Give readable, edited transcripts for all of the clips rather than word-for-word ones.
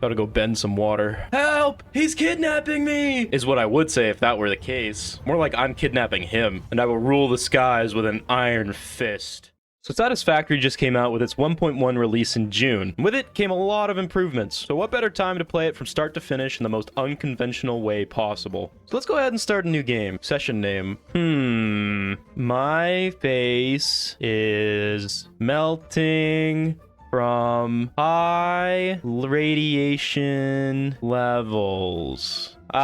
Gotta go bend some water. Help! He's kidnapping me! Is what I would say if that were the case. More like I'm kidnapping him, and I will rule the skies with an iron fist. So Satisfactory just came out with its 1.1 release in June. With it came a lot of improvements. So what better time to play it from start to finish in the most unconventional way possible. So let's go ahead and start a new game. Session name. My face is melting from high radiation levels. So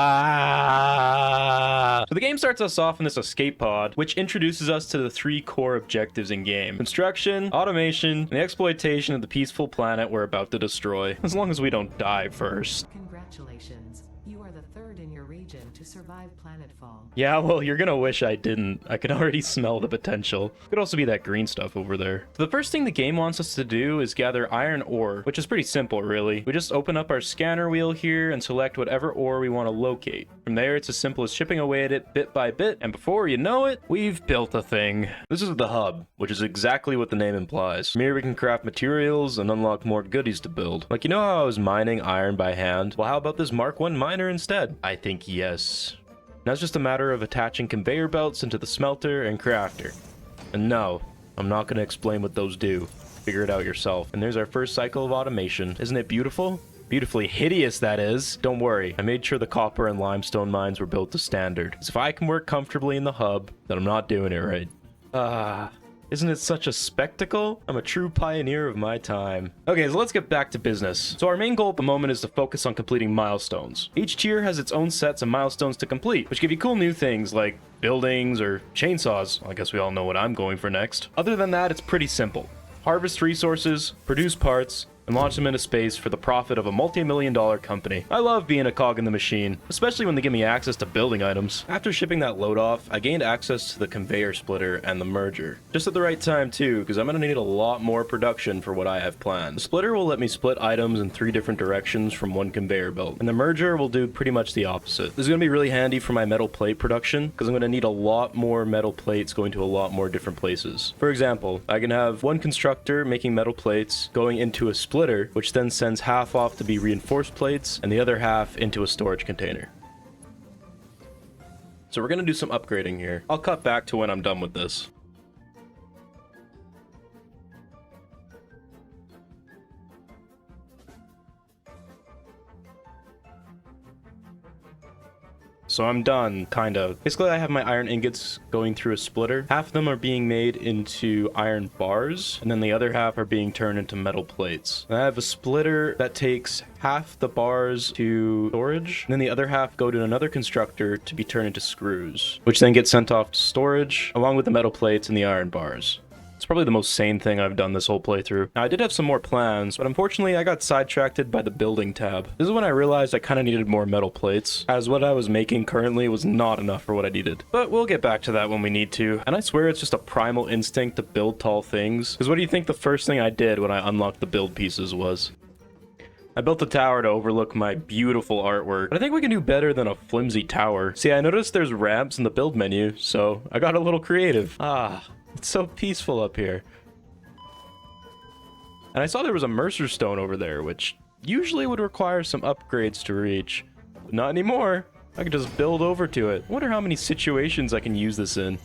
the game starts us off in this escape pod, which introduces us to the 3 core objectives in game: construction, automation, and the exploitation of the peaceful planet we're about to destroy. As long as we don't die first. Congratulations. You are the 3rd in your region to survive planetfall. Yeah, well, you're gonna wish I didn't. I can already smell the potential. Could also be that green stuff over there. So the first thing the game wants us to do is gather iron ore, which is pretty simple, really. We just open up our scanner wheel here and select whatever ore we want to locate. From there, it's as simple as chipping away at it bit by bit, and before you know it, we've built a thing. This is the hub, which is exactly what the name implies. From here, we can craft materials and unlock more goodies to build. Like, you know how I was mining iron by hand? Well, how about this Mark 1 miner instead? I think yes. Now it's just a matter of attaching conveyor belts into the smelter and crafter. And no, I'm not going to explain what those do. Figure it out yourself. And there's our first cycle of automation. Isn't it beautiful? Beautifully hideous, that is. Don't worry, I made sure the copper and limestone mines were built to standard. Because if I can work comfortably in the hub, then I'm not doing it right. Isn't it such a spectacle? I'm a true pioneer of my time. Okay, so let's get back to business. So our main goal at the moment is to focus on completing milestones. Each tier has its own sets of milestones to complete, which give you cool new things like buildings or chainsaws. Well, I guess we all know what I'm going for next. Other than that, it's pretty simple. Harvest resources, produce parts, and launch them into space for the profit of a multi-million-dollar company. I love being a cog in the machine, especially when they give me access to building items. After shipping that load off, I gained access to the conveyor splitter and the merger. Just at the right time too, because I'm going to need a lot more production for what I have planned. The splitter will let me split items in 3 different directions from one conveyor belt, and the merger will do pretty much the opposite. This is going to be really handy for my metal plate production, because I'm going to need a lot more metal plates going to a lot more different places. For example, I can have one constructor making metal plates going into a splitter, which then sends half off to be reinforced plates and the other half into a storage container. So we're going to do some upgrading here. I'll cut back to when I'm done with this. So I'm done, kind of. Basically, I have my iron ingots going through a splitter. Half of them are being made into iron bars, and then the other half are being turned into metal plates. And I have a splitter that takes half the bars to storage, and then the other half go to another constructor to be turned into screws, which then get sent off to storage, along with the metal plates and the iron bars. It's probably the most sane thing I've done this whole playthrough. Now, I did have some more plans, but unfortunately I got sidetracked by the building tab. This is when I realized I kind of needed more metal plates, as what I was making currently was not enough for what I needed. But we'll get back to that when we need to. And I swear it's just a primal instinct to build tall things. Because what do you think the first thing I did when I unlocked the build pieces was? I built a tower to overlook my beautiful artwork, but I think we can do better than a flimsy tower. See, I noticed there's ramps in the build menu, so I got a little creative. It's so peaceful up here. And I saw there was a Mercer stone over there, which usually would require some upgrades to reach. But not anymore. I can just build over to it. I wonder how many situations I can use this in.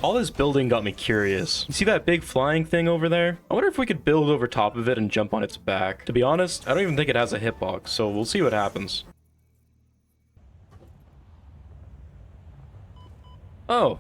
All this building got me curious. You see that big flying thing over there? I wonder if we could build over top of it and jump on its back. To be honest, I don't even think it has a hitbox, so we'll see what happens. Oh.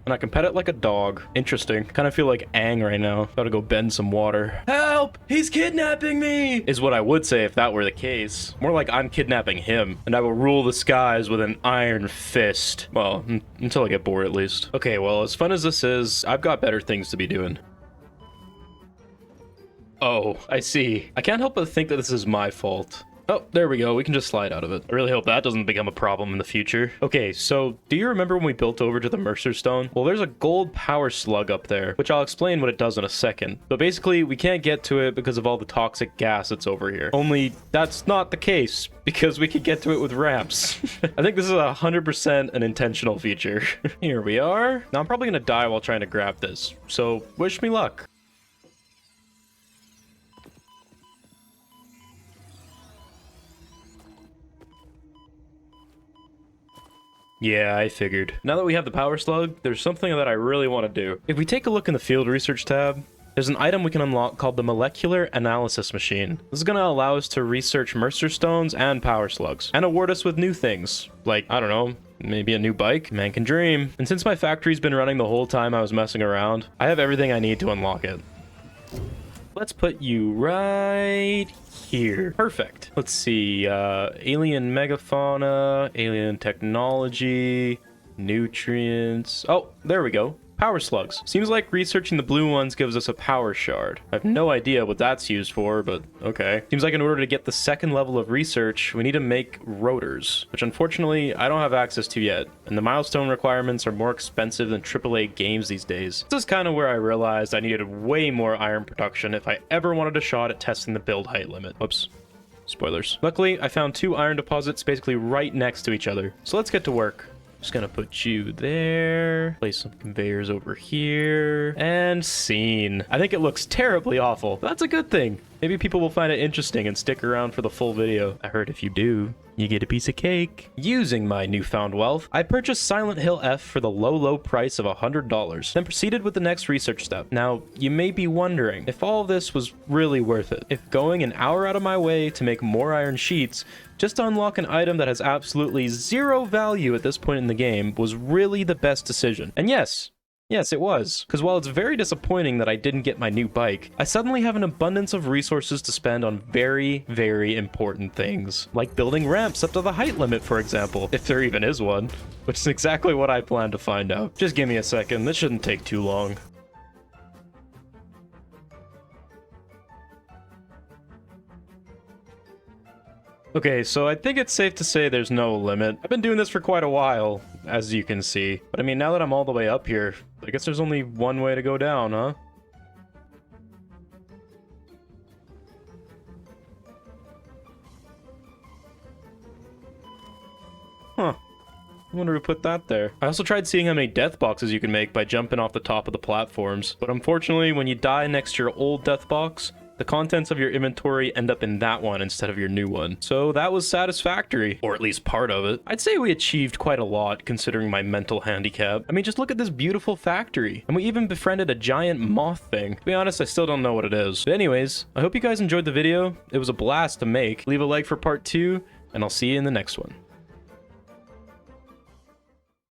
And I can pet it like a dog. Interesting. Kind of feel like Aang right now. Gotta go bend some water. Help! He's kidnapping me! Is what I would say if that were the case. More like I'm kidnapping him, and I will rule the skies with an iron fist. Well, until I get bored at least. Okay, well, as fun as this is, I've got better things to be doing. Oh, I see. I can't help but think that this is my fault. Oh, there we go. We can just slide out of it. I really hope that doesn't become a problem in the future. Okay, so do you remember when we built over to the Mercer Stone? Well, there's a gold power slug up there, which I'll explain what it does in a second. But basically, we can't get to it because of all the toxic gas that's over here. Only that's not the case, because we could get to it with ramps. I think this is 100% an intentional feature. Here we are. Now, I'm probably gonna die while trying to grab this, so wish me luck. Yeah, I figured. Now that we have the power slug, there's something that I really want to do. If we take a look in the field research tab, there's an item we can unlock called the Molecular Analysis Machine. This is going to allow us to research Mercer stones and power slugs, and award us with new things, like, I don't know, maybe a new bike? Man can dream. And since my factory's been running the whole time I was messing around, I have everything I need to unlock it. Let's put you right here. Perfect. Let's see, alien megafauna, alien technology, nutrients. Oh, there we go. Power slugs. Seems like researching the blue ones gives us a power shard. I have no idea what that's used for, but okay. Seems like in order to get the second level of research, we need to make rotors, which unfortunately I don't have access to yet, and the milestone requirements are more expensive than AAA games these days. This is kind of where I realized I needed way more iron production if I ever wanted a shot at testing the build height limit. Whoops. Spoilers. Luckily, I found 2 iron deposits basically right next to each other. So let's get to work. Just gonna put you there, place some conveyors over here, and scene. I think it looks terribly awful, but that's a good thing. Maybe people will find it interesting and stick around for the full video. I heard if you do, you get a piece of cake. Using my newfound wealth, I purchased Silent Hill F for the low price of $100, then proceeded with the next research step. Now, you may be wondering if all this was really worth it. If going an hour out of my way to make more iron sheets just to unlock an item that has absolutely zero value at this point in the game was really the best decision. And yes, it was. Because while it's very disappointing that I didn't get my new bike, I suddenly have an abundance of resources to spend on very important things. Like building ramps up to the height limit, for example, if there even is one, which is exactly what I plan to find out. Just give me a second, this shouldn't take too long. Okay, so I think it's safe to say there's no limit. I've been doing this for quite a while, as you can see. But I mean, now that I'm all the way up here, I guess there's only one way to go down, huh? Huh. I wonder who put that there. I also tried seeing how many death boxes you can make by jumping off the top of the platforms. But unfortunately, when you die next to your old death box, the contents of your inventory end up in that one instead of your new one. So that was satisfactory, or at least part of it. I'd say we achieved quite a lot considering my mental handicap. I mean, just look at this beautiful factory. And we even befriended a giant moth thing. To be honest, I still don't know what it is. But anyways, I hope you guys enjoyed the video. It was a blast to make. Leave a like for part 2, and I'll see you in the next one.